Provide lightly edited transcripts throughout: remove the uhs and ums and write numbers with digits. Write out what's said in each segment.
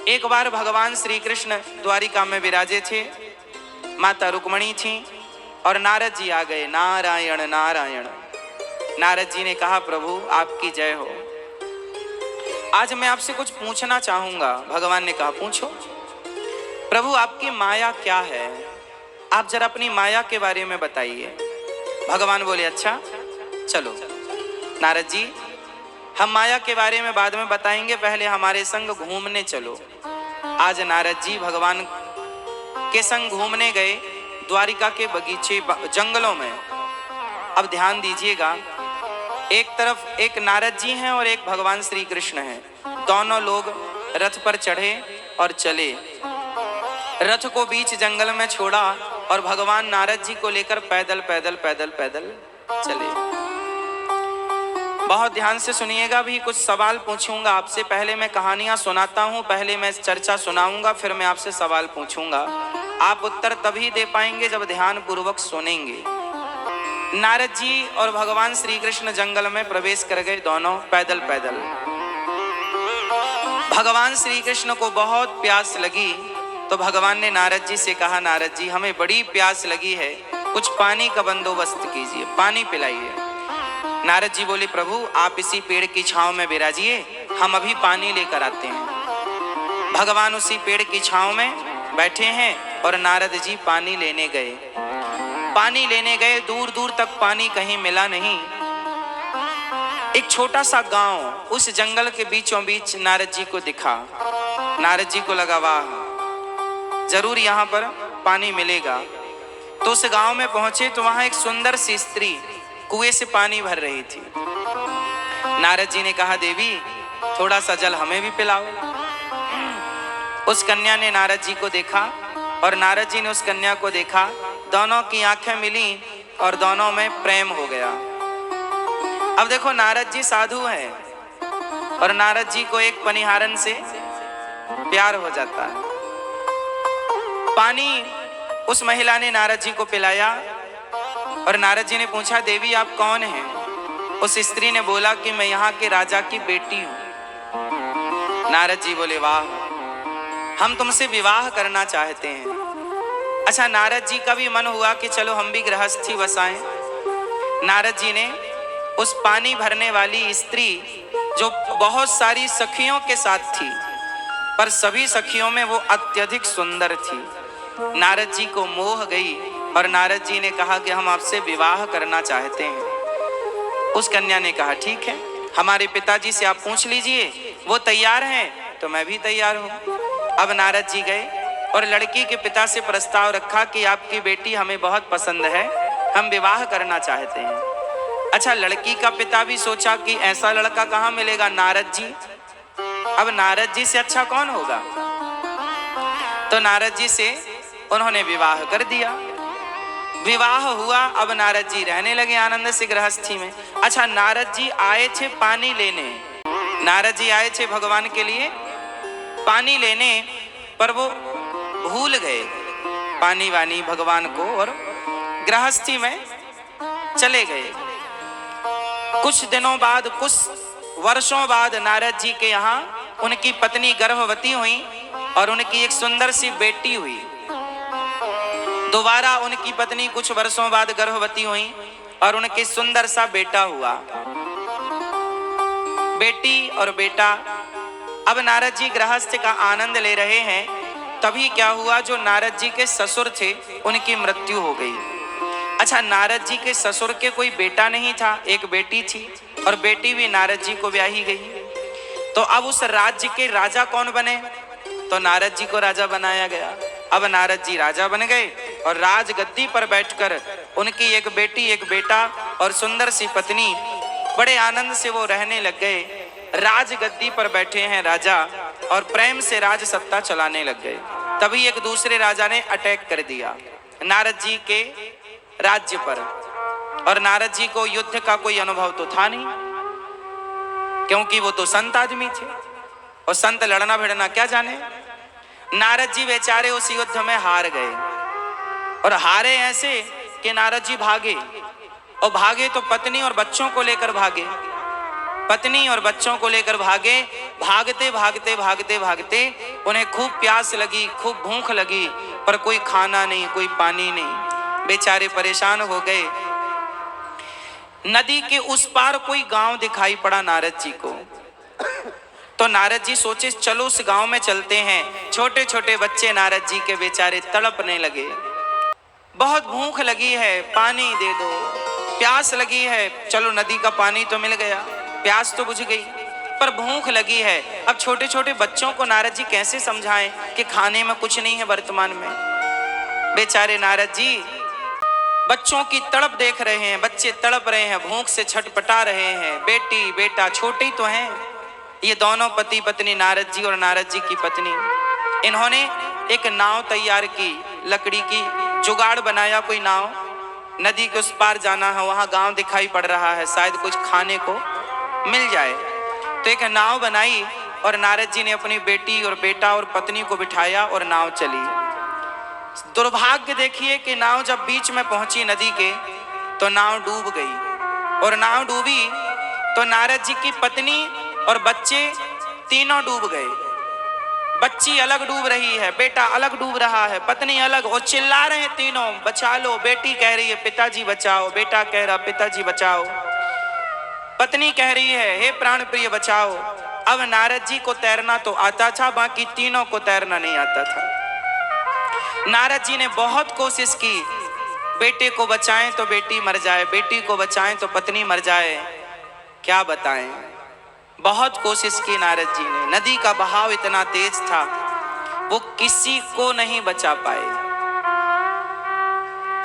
एक बार भगवान श्री कृष्ण द्वारिका में विराजे थे, माता रुक्मणी थी और नारद जी आ गए। नारायण नारायण। नारद जी ने कहा, प्रभु आपकी जय हो, आज मैं आपसे कुछ पूछना चाहूंगा। भगवान ने कहा, पूछो। प्रभु आपकी माया क्या है, आप जरा अपनी माया के बारे में बताइए। भगवान बोले, अच्छा चलो नारद जी, हम माया के बारे में बाद में बताएंगे, पहले हमारे संग घूमने चलो। आज नारद जी भगवान के संग घूमने गए द्वारिका के बगीचे जंगलों में। अब ध्यान दीजिएगा, एक तरफ एक नारद जी हैं और एक भगवान श्री कृष्ण हैं। दोनों लोग रथ पर चढ़े और चले। रथ को बीच जंगल में छोड़ा और भगवान नारद जी को लेकर पैदल पैदल पैदल पैदल चले। बहुत ध्यान से सुनिएगा, भी कुछ सवाल पूछूंगा आपसे। पहले मैं कहानियां सुनाता हूं, पहले मैं चर्चा सुनाऊंगा, फिर मैं आपसे सवाल पूछूंगा। आप उत्तर तभी दे पाएंगे जब ध्यान पूर्वक सुनेंगे। नारद जी और भगवान श्री कृष्ण जंगल में प्रवेश कर गए, दोनों पैदल पैदल। भगवान श्री कृष्ण को बहुत प्यास लगी तो भगवान ने नारद जी से कहा, नारद जी हमें बड़ी प्यास लगी है, कुछ पानी का बंदोबस्त कीजिए, पानी पिलाइए। नारद जी बोले, प्रभु आप इसी पेड़ की छांव में विराजिए, हम अभी पानी लेकर आते हैं। भगवान उसी पेड़ की छांव में बैठे हैं और नारद जी पानी लेने गए। पानी लेने गए, दूर दूर तक पानी कहीं मिला नहीं। एक छोटा सा गांव उस जंगल के बीचों बीच नारद जी को दिखा। नारद जी को लगा, वाह जरूर यहाँ पर पानी मिलेगा। तो उस गांव में पहुंचे तो वहां एक सुंदर सी स्त्री कुएं से पानी भर रही थी। नारद जी ने कहा, देवी थोड़ा सा जल हमें भी पिलाओ। उस कन्या ने नारद जी को देखा और नारद जी ने उस कन्या को देखा। दोनों की आंखें मिली और दोनों में प्रेम हो गया। अब देखो, नारद जी साधु हैं और नारद जी को एक पनिहारन से प्यार हो जाता है। पानी उस महिला ने नारद जी को पिलाया और नारद जी ने पूछा, देवी आप कौन हैं? उस स्त्री ने बोला कि मैं यहाँ के राजा की बेटी हूँ। नारद जी बोले, वाह हम तुमसे विवाह करना चाहते हैं। अच्छा, नारद जी का भी मन हुआ कि चलो हम भी गृहस्थी बसाएं। नारद जी ने उस पानी भरने वाली स्त्री, जो बहुत सारी सखियों के साथ थी पर सभी सखियों में वो अत्यधिक सुंदर थी, नारद जी को मोह गई और नारद जी ने कहा कि हम आपसे विवाह करना चाहते हैं। उस कन्या ने कहा, ठीक है, हमारे पिताजी से आप पूछ लीजिए, वो तैयार हैं तो मैं भी तैयार हूँ। अब नारद जी गए और लड़की के पिता से प्रस्ताव रखा कि आपकी बेटी हमें बहुत पसंद है, हम विवाह करना चाहते हैं। अच्छा, लड़की का पिता भी सोचा कि ऐसा लड़का कहाँ मिलेगा, नारद जी। अब नारद जी से अच्छा कौन होगा, तो नारद जी से उन्होंने विवाह कर दिया। विवाह हुआ। अब नारद जी रहने लगे आनंद से गृहस्थी में। अच्छा, नारद जी आए थे पानी लेने, नारद जी आए थे भगवान के लिए पानी लेने, पर वो भूल गए पानी वानी भगवान को और गृहस्थी में चले गए। कुछ दिनों बाद, कुछ वर्षों बाद नारद जी के यहाँ उनकी पत्नी गर्भवती हुई और उनकी एक सुंदर सी बेटी हुई। दोबारा उनकी पत्नी कुछ वर्षों बाद गर्भवती हुई और उनके सुंदर सा बेटा हुआ। बेटी और बेटा। अब नारद जी गृहस्थ का आनंद ले रहे हैं, तभी क्या हुआ, जो नारद जी के ससुर थे उनकी मृत्यु हो गई। अच्छा, नारद जी के ससुर के कोई बेटा नहीं था, एक बेटी थी और बेटी भी नारद जी को ब्याही गई। तो अब उस राज्य के राजा कौन बने, तो नारद जी को राजा बनाया गया। अब नारद जी राजा बन गए और राजगद्दी पर बैठकर उनकी एक बेटी एक बेटा और सुंदर सी पत्नी, बड़े आनंद से वो रहने लग गए। राजगद्दी पर बैठे हैं राजा और प्रेम से राज सत्ता चलाने लग गए। तभी एक दूसरे राजा ने अटैक कर दिया नारद जी के राज्य पर, और नारद जी को युद्ध का कोई अनुभव तो था नहीं, क्योंकि वो तो संत आदमी थे और संत लड़ना भिड़ना क्या जाने। नारद जी बेचारे उस युद्ध में हार गए और हारे ऐसे कि नारद जी भागे और भागे तो पत्नी और बच्चों को लेकर भागे। पत्नी और बच्चों को लेकर भागे। भागते भागते भागते भागते उन्हें खूब प्यास लगी, खूब भूख लगी, पर कोई खाना नहीं, कोई पानी नहीं। बेचारे परेशान हो गए। नदी के उस पार कोई गांव दिखाई पड़ा नारद जी को। तो नारद जी सोचे चलो उस गांव में चलते हैं। छोटे छोटे बच्चे नारद जी के बेचारे तड़पने लगे। बहुत भूख लगी है, पानी दे दो। प्यास लगी है, चलो नदी का पानी तो मिल गया, प्यास तो बुझ गई, पर भूख लगी है। अब छोटे छोटे बच्चों को नारद जी कैसे समझाएं कि खाने में कुछ नहीं है वर्तमान में। बेचारे नारद जी बच्चों की तड़प देख रहे हैं। बच्चे तड़प रहे हैं, भूख से छटपटा रहे हैं। बेटी बेटा छोटे ही तो हैं। ये दोनों पति पत्नी, नारद जी और नारद जी की पत्नी, इन्होंने एक नाव तैयार की, लकड़ी की जुगाड़ बनाया। कोई नाव, नदी के उस पार जाना है, वहां गांव दिखाई पड़ रहा है, शायद कुछ खाने को मिल जाए। तो एक नाव बनाई और नारद जी ने अपनी बेटी और बेटा और पत्नी को बिठाया और नाव चली। दुर्भाग्य देखिए कि नाव जब बीच में पहुंची नदी के, तो नाव डूब गई। और नाव डूबी तो नारद जी की पत्नी और बच्चे तीनों डूब गए। बच्ची अलग डूब रही है, बेटा अलग डूब रहा है, पत्नी अलग, और चिल्ला रहे हैं तीनों बचा लो। बेटी कह रही है पिताजी बचाओ, बेटा कह रहा पिताजी बचाओ, पत्नी कह रही है हे प्राण प्रिय बचाओ। अब नारद जी को तैरना तो आता था, बाकी तीनों को तैरना नहीं आता था। नारद जी ने बहुत कोशिश की, बेटे को बचाएं तो बेटी मर जाए, बेटी को बचाएं तो पत्नी मर जाए। क्या बताएं, बहुत कोशिश की नारद जी ने। नदी का बहाव इतना तेज था, वो किसी को नहीं बचा पाए।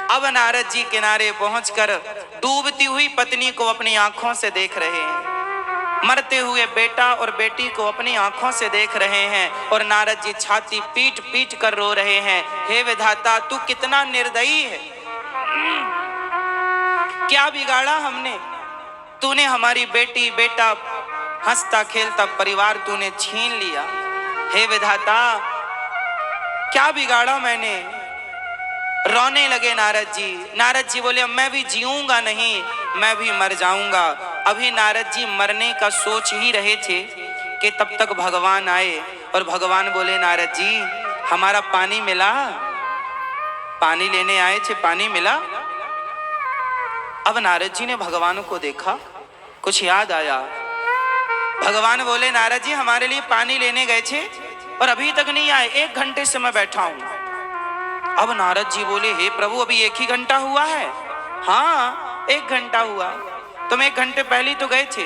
अब नारद जी किनारे पहुंचकर डूबती हुई पत्नी को अपनी आंखों से देख रहे हैं, मरते हुए बेटा और बेटी को अपनी आंखों से देख रहे हैं। और नारद जी छाती पीट पीट कर रो रहे हैं, हे विधाता तू कितना निर्दयी है, क्या बिगाड़ा हमने, तूने हमारी बेटी बेटा हंसता खेलता परिवार तूने छीन लिया। हे विधाता क्या बिगाड़ा मैंने। रोने लगे नारद जी। नारद जी बोले मैं भी जीऊंगा नहीं, मैं भी मर जाऊंगा। अभी नारद जी मरने का सोच ही रहे थे कि तब तक भगवान आए और भगवान बोले नारद जी हमारा पानी मिला, पानी लेने आए थे, पानी मिला। अब नारद जी ने भगवान को देखा, कुछ याद आया। भगवान बोले नारद जी हमारे लिए पानी लेने गए थे और अभी तक नहीं आए, 1 घंटे से मैं बैठा हूं। अब नारद जी बोले हे प्रभु अभी 1 ही घंटा हुआ है। हाँ 1 घंटा हुआ, तुम 1 घंटे पहले तो गए थे।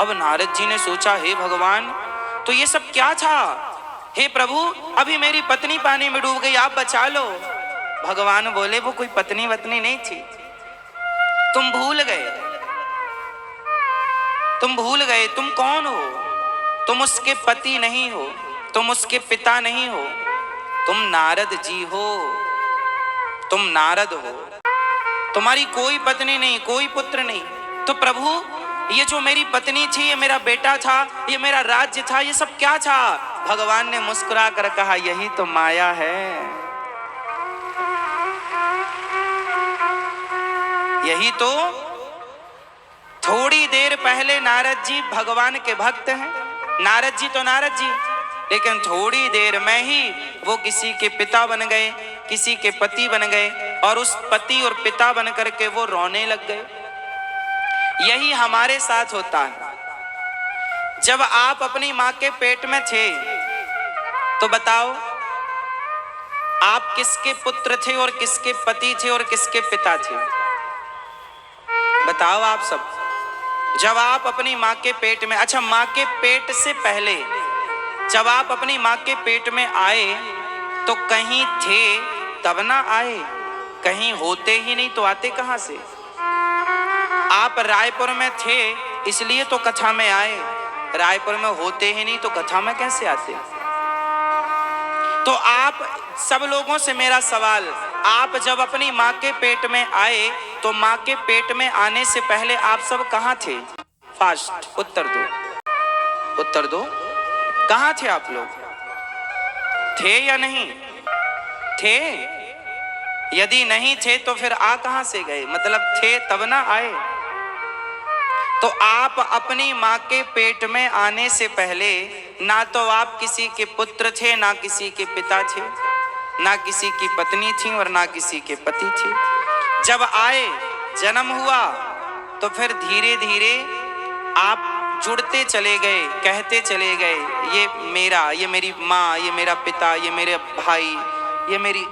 अब नारद जी ने सोचा हे भगवान तो ये सब क्या था। हे प्रभु अभी मेरी पत्नी पानी में डूब गई, आप बचा लो। भगवान बोले वो कोई पत्नी वत्नी नहीं थी, तुम भूल गए, तुम भूल गए तुम कौन हो। तुम उसके पति नहीं हो, तुम उसके पिता नहीं हो, तुम नारद जी हो, तुम नारद हो। तुम्हारी कोई पत्नी नहीं, कोई पुत्र नहीं। तो प्रभु ये जो मेरी पत्नी थी, ये मेरा बेटा था, ये मेरा राज्य था, ये सब क्या था। भगवान ने मुस्कुरा कर कहा यही तो माया है, यही तो। थोड़ी देर पहले नारद जी भगवान के भक्त हैं, नारद जी तो नारद जी, लेकिन थोड़ी देर में ही वो किसी के पिता बन गए, किसी के पति बन गए, और उस पति और पिता बन करके वो रोने लग गए। यही हमारे साथ होता है। जब आप अपनी मां के पेट में थे तो बताओ आप किसके पुत्र थे और किसके पति थे और किसके पिता थे, बताओ आप सब। जब आप अपनी मां के पेट में, अच्छा मां के पेट से पहले जब आप अपनी मां के पेट में आए तो कहीं थे तब ना आए, कहीं होते ही नहीं तो आते कहां से। आप रायपुर में थे इसलिए तो कथा में आए, रायपुर में होते ही नहीं तो कथा में कैसे आते। तो आप सब लोगों से मेरा सवाल, आप जब अपनी मां के पेट में आए तो मां के पेट में आने से पहले आप सब कहां थे। फास्ट उत्तर दो, उत्तर दो, कहां थे आप लोग, थे या नहीं थे। यदि नहीं थे तो फिर आ कहां से गए, मतलब थे तब ना आए। तो आप अपनी माँ के पेट में आने से पहले ना तो आप किसी के पुत्र थे, ना किसी के पिता थे, ना किसी की पत्नी थी और ना किसी के पति थे। जब आए, जन्म हुआ, तो फिर धीरे धीरे आप जुड़ते चले गए, कहते चले गए, ये मेरा, ये मेरी माँ, ये मेरा पिता, ये मेरे भाई, ये मेरी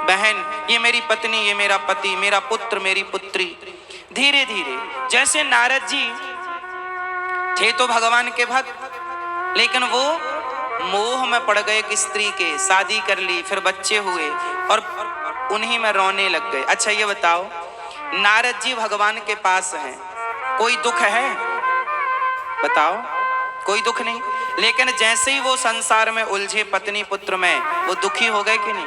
बहन, ये मेरी पत्नी, ये मेरा पति, मेरा पुत्र, मेरी पुत्री। धीरे धीरे जैसे नारद जी थे तो भगवान के भक्त, लेकिन वो मोह में पड़ गए कि स्त्री के, शादी कर ली, फिर बच्चे हुए और उन्हीं में रोने लग गए। अच्छा ये बताओ, नारद जी भगवान के पास हैं, कोई दुख है? बताओ, कोई दुख नहीं। लेकिन जैसे ही वो संसार में उलझे पत्नी पुत्र में, वो दुखी हो गए कि नहीं?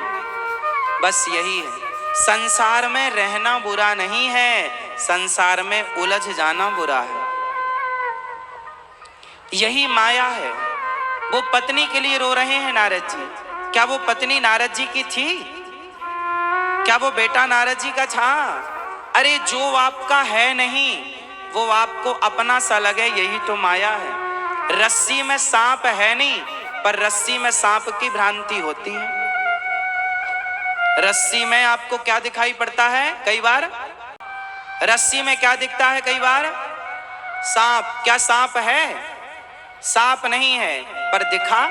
बस यही है, संसार में रहना बुरा नहीं है, संसार में उलझ जाना बुरा है। यही माया है। वो पत्नी के लिए रो रहे हैं नारद जी। क्या वो पत्नी नारद जी की थी? क्या वो बेटा नारद जी का था? अरे जो आपका है नहीं, वो आपको अपना सा लगे, यही तो माया है। रस्सी में सांप है नहीं, पर रस्सी में सांप की भ्रांति होती है। रस्सी में आपको क्या दिखाई पड़ता है? कई बार रस्सी में क्या दिखता है? कई बार सांप। क्या सांप है? सांप नहीं है, पर दिखा।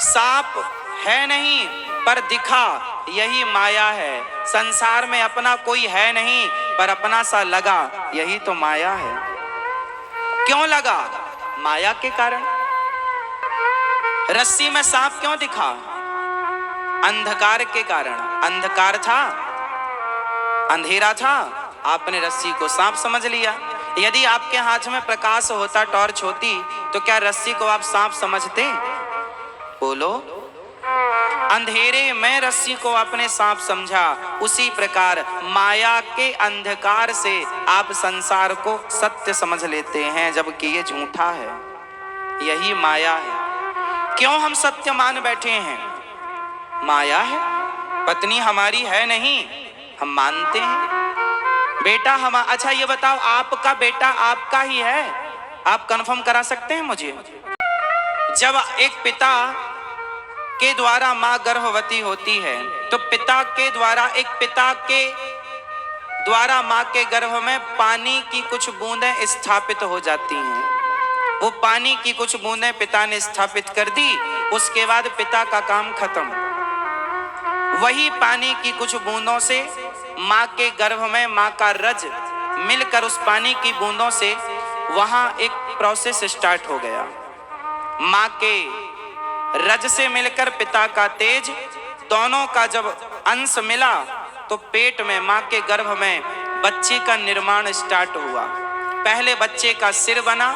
सांप है नहीं, पर दिखा, यही माया है। संसार में अपना कोई है नहीं, पर अपना सा लगा, यही तो माया है। क्यों लगा? माया के कारण। रस्सी में सांप क्यों दिखा? अंधकार के कारण। अंधकार था, अंधेरा था, आपने रस्सी को सांप समझ लिया। यदि आपके हाथ में प्रकाश होता, टॉर्च होती, तो क्या रस्सी को आप सांप समझते? बोलो। अंधेरे में रस्सी को आपने सांप समझा। उसी प्रकार माया के अंधकार से आप संसार को सत्य समझ लेते हैं, जबकि ये झूठा है। यही माया है। क्यों हम सत्य मान बैठे हैं? माया है। पत्नी हमारी है नहीं, हम मानते हैं। बेटा हम, अच्छा ये बताओ, आपका बेटा आपका ही है? आप कंफर्म करा सकते हैं मुझे? जब एक पिता के द्वारा मां गर्भवती होती है, तो पिता के द्वारा मां के गर्भ में पानी की कुछ बूंदें स्थापित हो जाती हैं। वो पानी की कुछ बूंदें पिता ने स्थापित कर दी, उसके बाद पिता का काम खत्म। वही पानी की कुछ बूंदों से मां के गर्भ में मां का रज मिलकर, उस पानी की बूंदों से वहां एक प्रोसेस स्टार्ट हो गया। मां के रज से मिलकर पिता का तेज, दोनों का जब अंश मिला, तो पेट में, मां के गर्भ में बच्चे का निर्माण स्टार्ट हुआ। पहले बच्चे का सिर बना,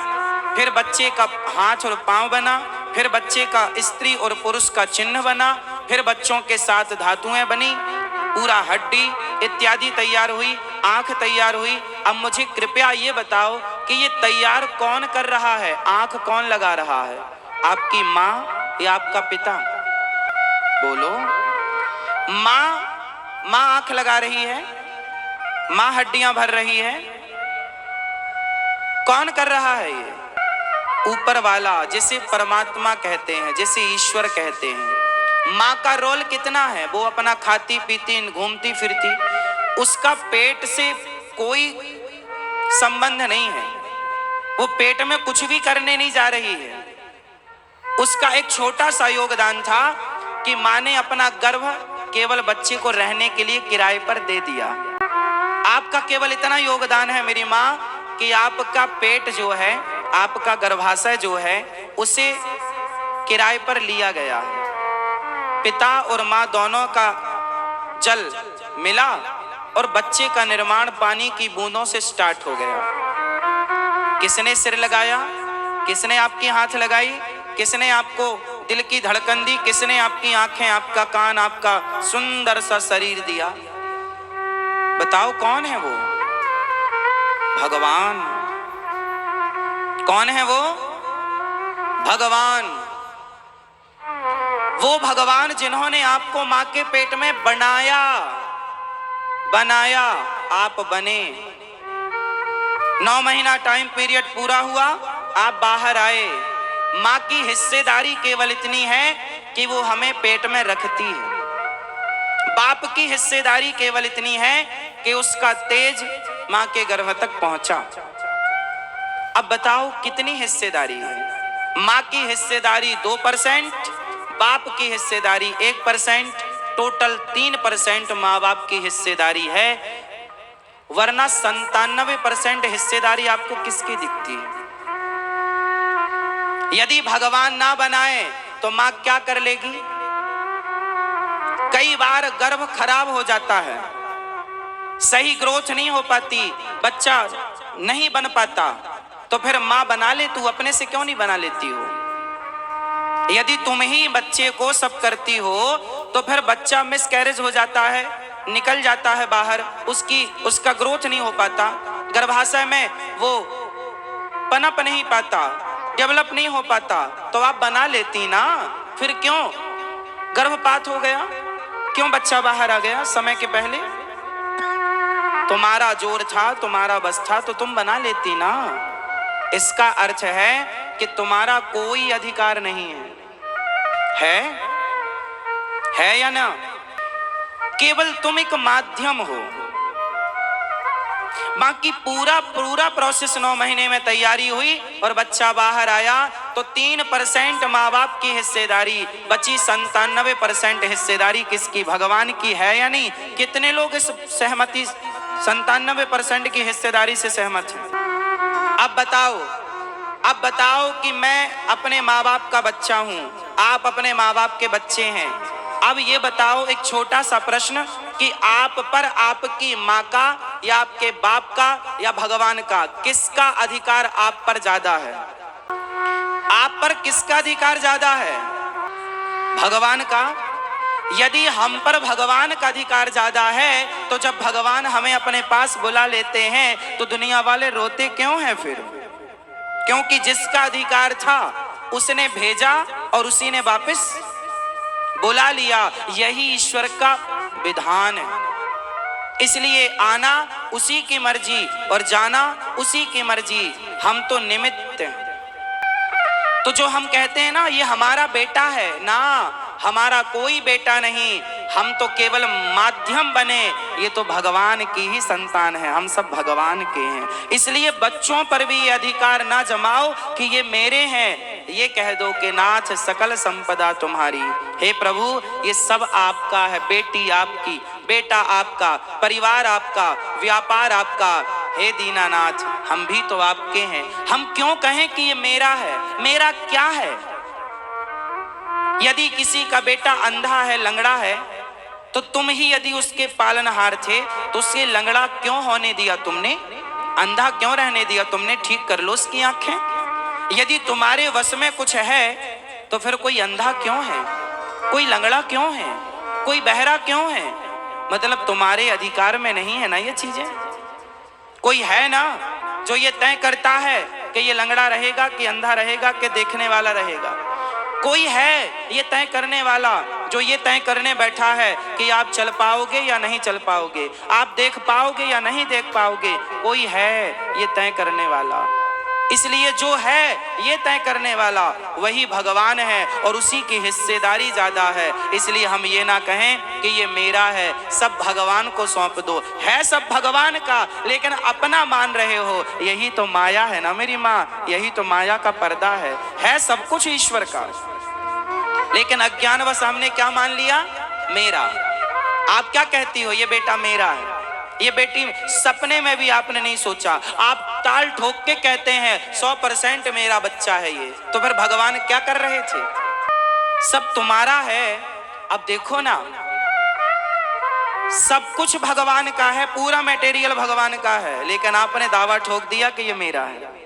फिर बच्चे का हाथ और पांव बना, फिर बच्चे का स्त्री और पुरुष का चिन्ह बना, फिर बच्चों के साथ धातुएं बनी, पूरा हड्डी इत्यादि तैयार हुई, आंख तैयार हुई। अब मुझे कृपया ये बताओ कि ये तैयार कौन कर रहा है? आंख कौन लगा रहा है? आपकी माँ या आपका पिता? बोलो। माँ आंख लगा रही है, माँ हड्डियां भर रही है। कौन कर रहा है ये? ऊपर वाला, जिसे परमात्मा कहते हैं, जिसे ईश्वर कहते हैं। माँ का रोल कितना है? वो अपना खाती पीती घूमती फिरती, उसका पेट से कोई संबंध नहीं है। वो पेट में कुछ भी करने नहीं जा रही है। उसका एक छोटा सा योगदान था कि माँ ने अपना गर्भ केवल बच्चे को रहने के लिए किराए पर दे दिया। आपका केवल इतना योगदान है मेरी माँ कि आपका पेट जो है, आपका गर्भाशय जो है, उसे किराए पर लिया गया है। पिता और माँ दोनों का जल मिला और बच्चे का निर्माण पानी की बूंदों से स्टार्ट हो गया। किसने सिर लगाया? किसने आपकी हाथ लगाई? किसने आपको दिल की धड़कन दी? किसने आपकी आंखें, आपका कान, आपका सुंदर सा शरीर दिया? बताओ कौन है वो? भगवान। कौन है वो? भगवान। वो भगवान जिन्होंने आपको मां के पेट में बनाया, आप बने। 9 महीना टाइम पीरियड पूरा हुआ, आप बाहर आए। माँ की हिस्सेदारी केवल इतनी है कि वो हमें पेट में रखती है। बाप की हिस्सेदारी केवल इतनी है कि उसका तेज माँ के गर्भ तक पहुंचा। अब बताओ कितनी हिस्सेदारी है। माँ की हिस्सेदारी 2%, बाप की हिस्सेदारी 1%, टोटल 3% माँ बाप की हिस्सेदारी है। वरना 97% हिस्सेदारी आपको किसकी दिखती है? यदि भगवान ना बनाए तो माँ क्या कर लेगी? कई बार गर्भ खराब हो जाता है, सही ग्रोथ नहीं हो पाती, बच्चा नहीं बन पाता, तो फिर माँ बना ले, तू अपने से क्यों नहीं बना लेती हो? यदि तुम ही बच्चे को सब करती हो तो फिर बच्चा मिसकैरेज हो जाता है, निकल जाता है बाहर, उसका ग्रोथ नहीं हो पाता, गर्भाशय में वो पनप नहीं पाता, डेवलप नहीं हो पाता, तो आप बना लेती ना। फिर क्यों गर्भपात हो गया? क्यों बच्चा बाहर आ गया समय के पहले? तुम्हारा जोर था, तुम्हारा बस था, तो तुम बना लेती ना। इसका अर्थ है कि तुम्हारा कोई अधिकार नहीं है या ना? केवल तुम एक माध्यम हो। बाकी पूरा प्रोसेस 9 महीने में तैयारी हुई और बच्चा बाहर आया तो 3% माँ बाप की हिस्सेदारी बची, 97% हिस्सेदारी किसकी? भगवान की है या नहीं? कितने लोग इस सहमति 97% की हिस्सेदारी से सहमत हैं? अब बताओ कि मैं अपने माँ बाप का बच्चा हूं, आप अपने माँ बाप के बच्चे हैं। अब ये बताओ एक छोटा सा प्रश्न कि आप पर आपकी माँ का या आपके बाप का या भगवान का किसका अधिकार आप पर ज्यादा है? आप पर किसका अधिकार ज्यादा है? भगवान का। यदि हम पर भगवान का अधिकार ज्यादा है तो जब भगवान हमें अपने पास बुला लेते हैं तो दुनिया वाले रोते क्यों हैं फिर? क्योंकि जिसका अधिकार था उसने भेजा और उसी ने वापस बुला लिया। यही ईश्वर का विधान है। इसलिए आना उसी की मर्जी और जाना उसी की मर्जी, हम तो निमित्त हैं। तो जो हम कहते हैं ना ये हमारा बेटा है, ना, हमारा कोई बेटा नहीं, हम तो केवल माध्यम बने। ये तो भगवान की ही संतान है, हम सब भगवान के हैं। इसलिए बच्चों पर भी ये अधिकार ना जमाओ कि ये मेरे हैं। ये कह दो कि नाथ सकल संपदा तुम्हारी। हे प्रभु ये सब आपका है, बेटी आपकी, बेटा आपका, परिवार आपका, व्यापार आपका। हे दीनानाथ हम भी तो आपके हैं। हम क्यों कहें कि ये मेरा है? मेरा क्या है? यदि किसी का बेटा अंधा है, लंगड़ा है, तो तुम ही यदि उसके पालनहार थे तो उसे लंगड़ा क्यों होने दिया तुमने? अंधा क्यों रहने दिया तुमने? ठीक कर लो उसकी आंखें। यदि तुम्हारे वश में कुछ है तो फिर कोई अंधा क्यों है? कोई लंगड़ा क्यों है? कोई बहरा क्यों है? मतलब तुम्हारे अधिकार में नहीं है ना ये चीजें? कोई है ना जो ये तय करता है कि ये लंगड़ा रहेगा कि अंधा रहेगा कि देखने वाला रहेगा? कोई है ये तय करने वाला जो ये तय करने बैठा है कि आप चल पाओगे या नहीं चल पाओगे, आप देख पाओगे या नहीं देख पाओगे? कोई है ये तय करने वाला। इसलिए जो है ये तय करने वाला वही भगवान है और उसी की हिस्सेदारी ज्यादा है। इसलिए हम ये ना कहें कि ये मेरा है, सब भगवान को सौंप दो। है सब भगवान का लेकिन अपना मान रहे हो, यही तो माया है ना मेरी माँ, यही तो माया का पर्दा है सब कुछ ईश्वर का। लेकिन अज्ञानवश हमने क्या मान लिया? मेरा। आप क्या कहती हो? ये बेटा मेरा है, ये बेटी। सपने में भी आपने नहीं सोचा, आप ताल ठोक के कहते हैं 100% मेरा बच्चा है ये। तो फिर भगवान क्या कर रहे थे? सब तुम्हारा है। अब देखो ना, सब कुछ भगवान का है, पूरा मटेरियल भगवान का है, लेकिन आपने दावा ठोक दिया कि ये मेरा है।